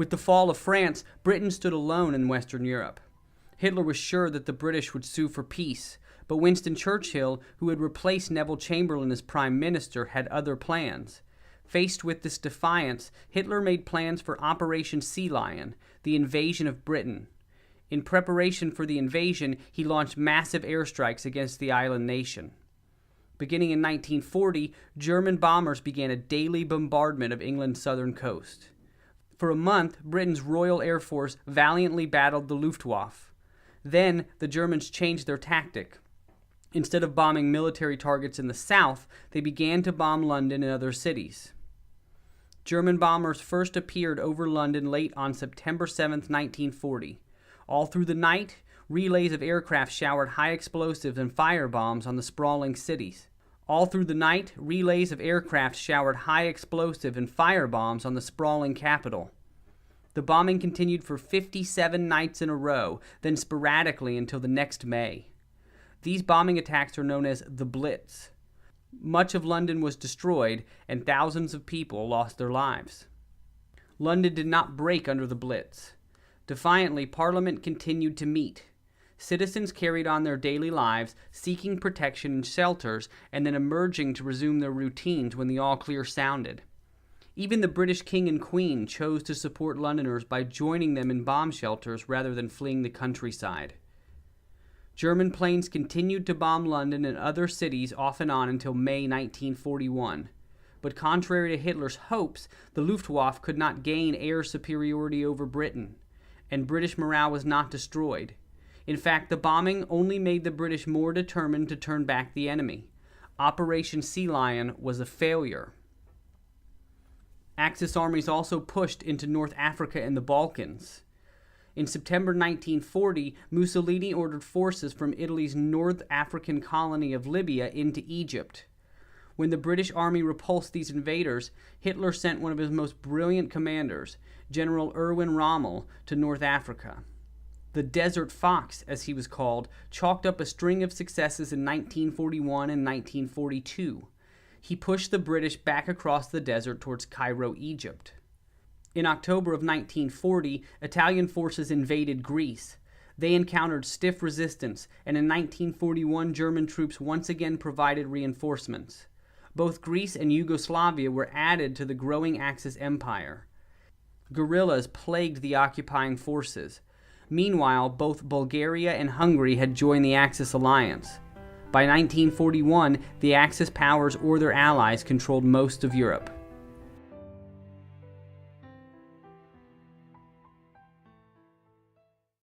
With the fall of France, Britain stood alone in Western Europe. Hitler was sure that the British would sue for peace, but Winston Churchill, who had replaced Neville Chamberlain as prime minister, had other plans. Faced with this defiance, Hitler made plans for Operation Sea Lion, the invasion of Britain. In preparation for the invasion, he launched massive airstrikes against the island nation. Beginning in 1940, German bombers began a daily bombardment of England's southern coast. For a month, Britain's Royal Air Force valiantly battled the Luftwaffe. Then, the Germans changed their tactic. Instead of bombing military targets in the south, they began to bomb London and other cities. German bombers first appeared over London late on September 7, 1940. All through the night, relays of aircraft showered high explosives and firebombs on the sprawling cities. All through the night, relays of aircraft showered high explosive and firebombs on the sprawling capital. The bombing continued for 57 nights in a row, then sporadically until the next May. These bombing attacks are known as the Blitz. Much of London was destroyed, and thousands of people lost their lives. London did not break under the Blitz. Defiantly, Parliament continued to meet. Citizens carried on their daily lives, seeking protection in shelters, and then emerging to resume their routines when the all-clear sounded. Even the British King and Queen chose to support Londoners by joining them in bomb shelters rather than fleeing the countryside. German planes continued to bomb London and other cities off and on until May 1941. But contrary to Hitler's hopes, the Luftwaffe could not gain air superiority over Britain, and British morale was not destroyed. In fact, the bombing only made the British more determined to turn back the enemy. Operation Sea Lion was a failure. Axis armies also pushed into North Africa and the Balkans. In September 1940, Mussolini ordered forces from Italy's North African colony of Libya into Egypt. When the British army repulsed these invaders, Hitler sent one of his most brilliant commanders, General Erwin Rommel, to North Africa. The Desert Fox, as he was called, chalked up a string of successes in 1941 and 1942. He pushed the British back across the desert towards Cairo, Egypt. In October of 1940, Italian forces invaded Greece. They encountered stiff resistance, and in 1941 German troops once again provided reinforcements. Both Greece and Yugoslavia were added to the growing Axis empire. Guerrillas plagued the occupying forces. Meanwhile, both Bulgaria and Hungary had joined the Axis alliance. By 1941, the Axis powers or their allies controlled most of Europe.